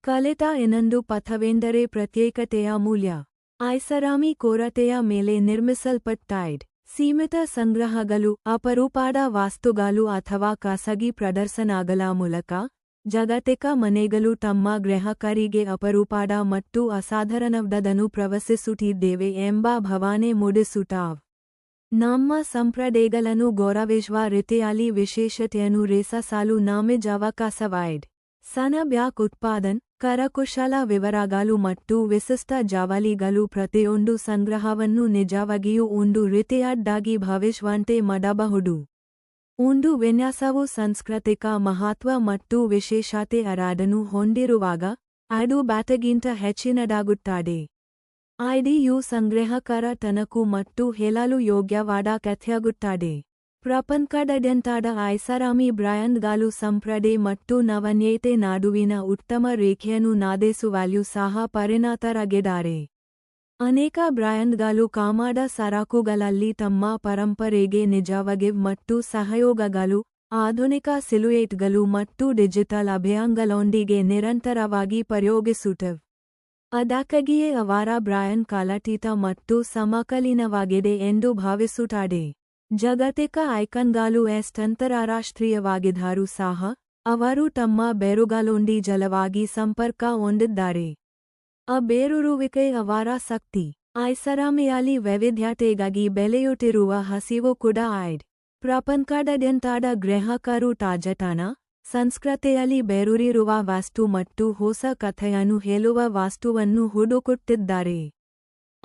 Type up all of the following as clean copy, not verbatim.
ಕಲಿತ ಇನ್ನೊಂದು ಪಥವೆಂದರೆ ಪ್ರತ್ಯೇಕತೆಯ ಮೂಲ್ಯ. ಐಷಾರಾಮಿ ಕೊರತೆಯ ಮೇಲೆ ನಿರ್ಮಿಸಲ್ಪಟ್ಟೈಡ್ ಸೀಮಿತ ಸಂಗ್ರಹಗಳು, ಅಪರೂಪದ ವಸ್ತುಗಳು ಅಥವಾ ಖಾಸಗಿ ಪ್ರದರ್ಶನಗಳ ಮೂಲಕ ಜಾಗತಿಕ ಮನೆಗಳು ತಮ್ಮ ಗ್ರಾಹಕರಿಗೆ ಅಪರೂಪದ ಮತ್ತು ಅಸಾಧಾರಣವಾದದನ್ನು ಪ್ರವೇಶಿಸುತ್ತಿದ್ದೇವೆ ಎಂಬ ಭಾವನೆ ಮೂಡಿಸುತ್ತವೆ. ನಮ್ಮ ಸಂಪ್ರದಾಯಗಳನ್ನು ಗೌರವಿಸುವ ರೀತಿಯಲ್ಲಿ ವಿಶೇಷತೆಯನ್ನು ರಚಿಸಲು ನಮಗೆ ಅವಕಾಶವಿದೆ. ಸಣ್ಣ ಬ್ಯಾಗ್ ಉತ್ಪಾದನೆ, ಕರಕುಶಲ ವಿವರಗಳು ಮತ್ತು ವಿಶಿಷ್ಟ ಜಾವಳಿಗಳು ಪ್ರತಿಯೊಂದು ಸಂಗ್ರಹವನ್ನು ನಿಜವಾಗಿಯೂ ಒಂದು ರೀತಿಯದ್ದಾಗಿ ಭಾವಿಸುವಂತೆ ಮಾಡಬಹುದು. ಒಂದು ವಿನ್ಯಾಸವು ಸಾಂಸ್ಕೃತಿಕ ಮಹತ್ವ ಮತ್ತು ವಿಶೇಷತೆ ಅದನ್ನು ಹೊಂದಿರುವಾಗ ಅದು ಬ್ಯಾಟಗಿಂತ ಹೆಚ್ಚಿನದಾಗುತ್ತದೆ. ಐಡಿಯು ಸಂಗ್ರಾಹಕರ ತನಕು ಮತ್ತು ಹೇಳಲು ಯೋಗ್ಯವಾದ ಕಥೆಯಾಗುತ್ತದೆ. ಪ್ರಪಂಚದಾದ್ಯಂತದ ಐಷಾರಾಮಿ ಬ್ರ್ಯಾಂಡ್ಗಳು ಸಂಪ್ರದಾಯ ಮತ್ತು ನವೀನತೆ ನಡುವಿನ ಉತ್ತಮ ರೇಖೆಯನ್ನು ಸಾಧಿಸುವಲ್ಲೂ ಸಹ ಪರಿಣತರಾಗಿದ್ದಾರೆ. ಅನೇಕ ಬ್ರ್ಯಾಂಡ್ಗಳು ಕಾಮದ ಸರಕುಗಳಲ್ಲಿ ತಮ್ಮ ಪರಂಪರೆಗೆ ನಿಜವಾಗಿವೆ ಮತ್ತು ಸಹಯೋಗಗಳು, ಆಧುನಿಕ ಸಿಲುಯೇಟ್ಗಳು ಮತ್ತು ಡಿಜಿಟಲ್ ಅಭಿಯಾನಗಳೊಂದಿಗೆ ನಿರಂತರವಾಗಿ ಪ್ರಯೋಗಿಸುತ್ತವೆ. ಅದಕ್ಕಾಗಿಯೇ ಅವರ ಬ್ರ್ಯಾಂಡ್ ಕಾಲಾತೀತ ಮತ್ತು ಸಮಕಾಲೀನವಾಗಿದೆ ಎಂದು ಭಾವಿಸುತ್ತಾರೆ. ಜಾಗತಿಕ ಐಕಾನ್ಗಳು ಅಂತರರಾಷ್ಟ್ರೀಯವಾಗಿದ್ದರೂ ಸಹ ಅವರು ತಮ್ಮ ಬೇರುಗಳೊಂದಿಗೆ ಜಲವಾಗಿ ಸಂಪರ್ಕ ಹೊಂದಿದ್ದಾರೆ. ಆ ಬೇರೂರುವಿಕೆ ಅವರ ಶಕ್ತಿ. ಐಷಾರಾಮಿಯಲ್ಲಿ ವೈವಿಧ್ಯತೆಗಾಗಿ ಬೆಳೆಯುತ್ತಿರುವ ಹಸಿವು ಕೂಡ ಇದೆ. ಪ್ರಪಂಚದಾದ್ಯಂತದ ಗ್ರಾಹಕರು ತಾಜಾತನ, ಸಂಸ್ಕೃತಿಯಲ್ಲಿ ಬೇರೂರಿರುವ ವಸ್ತು ಮತ್ತು ಹೊಸ ಕಥೆಯನ್ನು ಹೇಳುವ ವಸ್ತುವನ್ನು ಹುಡುಕುತ್ತಿದ್ದಾರೆ.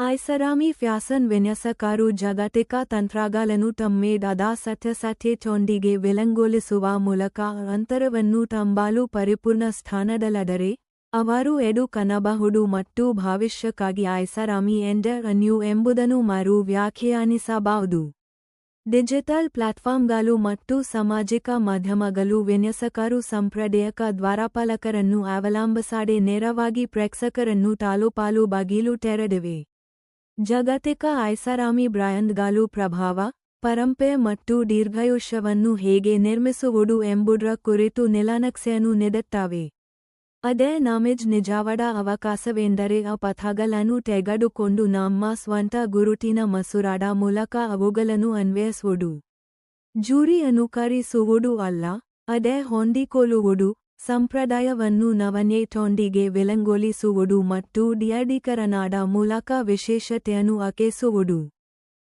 ಐಷಾರಾಮಿ ಫ್ಯಾಷನ್ ವಿನ್ಯಾಸಕರು ಜಾಗತಿಕ ತಂತ್ರಗಳನ್ನು ತಮ್ಮದಾದ ಸತ್ಯಾಸತ್ಯತೆಯೊಂದಿಗೆ ವಿಲಂಗೊಳಿಸುವ ಮೂಲಕ ಅಂತರವನ್ನು ತುಂಬಲು ಪರಿಪೂರ್ಣ ಸ್ಥಾನದಲ್ಲಿದ್ದಾರೆ. ಅವರು ಎದು ಕಾಣಬಹುದು ಮತ್ತು ಭವಿಷ್ಯಕ್ಕಾಗಿ ಐಷಾರಾಮಿ ಎಂದರೇನು ಎಂಬುದನ್ನು ಮರು ವ್ಯಾಖ್ಯಾನಿಸಬಹುದು. ಡಿಜಿಟಲ್ ಪ್ಲಾಟ್ಫಾರ್ಮ್ಗಳು ಮತ್ತು ಸಾಮಾಜಿಕ ಮಾಧ್ಯಮಗಳು ವಿನ್ಯಾಸಕರು ಸಾಂಪ್ರದಾಯಿಕ ದ್ವಾರಪಾಲಕರನ್ನು ಅವಲಂಬಿಸದೆ ನೇರವಾಗಿ ಪ್ರೇಕ್ಷಕರನ್ನು ತಲುಪಲು ಬಾಗಿಲು ತೆರೆದಿವೆ. ಜಾಗತಿಕ ಐಷಾರಾಮಿ ಬ್ರ್ಯಾಂಡ್ಗಳು ಪ್ರಭಾವ, ಪರಂಪರೆ ಮತ್ತು ದೀರ್ಘಾಯುಷ್ಯವನ್ನು ಹೇಗೆ ನಿರ್ಮಿಸುವುದು ಎಂಬುದರ ಕುರಿತು ನೀಲನಕ್ಷೆಯನ್ನು ನೀಡುತ್ತವೆ. ಅದೇ ನಮಗೆ ನಿಜವಾದ ಅವಕಾಶವೆಂದರೆ ಆ ಪಥಗಳನ್ನು ತೆಗೆದುಕೊಂಡು ನಮ್ಮ ಸ್ವಂತ ಗುರುತಿನ ಮಸೂರದ ಮೂಲಕ ಅವುಗಳನ್ನು ಅನ್ವಯಿಸುವುದು. ಜೂರಿ ಅನುಕರಿಸುವುದು ಅಲ್ಲ, ಅದೇ ಹೊಂದಿಕೊಳ್ಳುವುದು, ಸಂಪ್ರದಾಯವನ್ನು ನವೀನತೆಯೊಂದಿಗೆ ವಿಲಂಗೊಳಿಸುವುದು ಮತ್ತು ಡಿಜಿಟಲೀಕರಣದ ಮೂಲಕ ವಿಶೇಷತೆಯನ್ನು ಆಕೈಸುವುದು.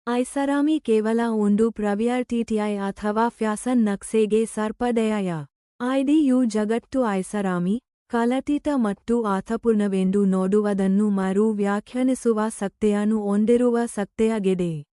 ಐಷಾರಾಮಿ ಕೇವಲ ಒಂದು ಪ್ರವೃತ್ತಿ ಅಥವಾ ಫ್ಯಾಷನ್ ನಕ್ಷೆಗೆ ಸಂಪ್ರದಾಯ. ಐಡಿಯು ಜಗತ್ತು ಐಷಾರಾಮಿ, ಕಾಲಾತೀತ ಮತ್ತು ಅರ್ಥಪೂರ್ಣವೆಂದು ನೋಡುವುದನ್ನು ಮರು ವ್ಯಾಖ್ಯಾನಿಸುವ ಶಕ್ತಿಯನ್ನು ಹೊಂದಿರುವ ಶಕ್ತಿಯಾಗಿದೆ.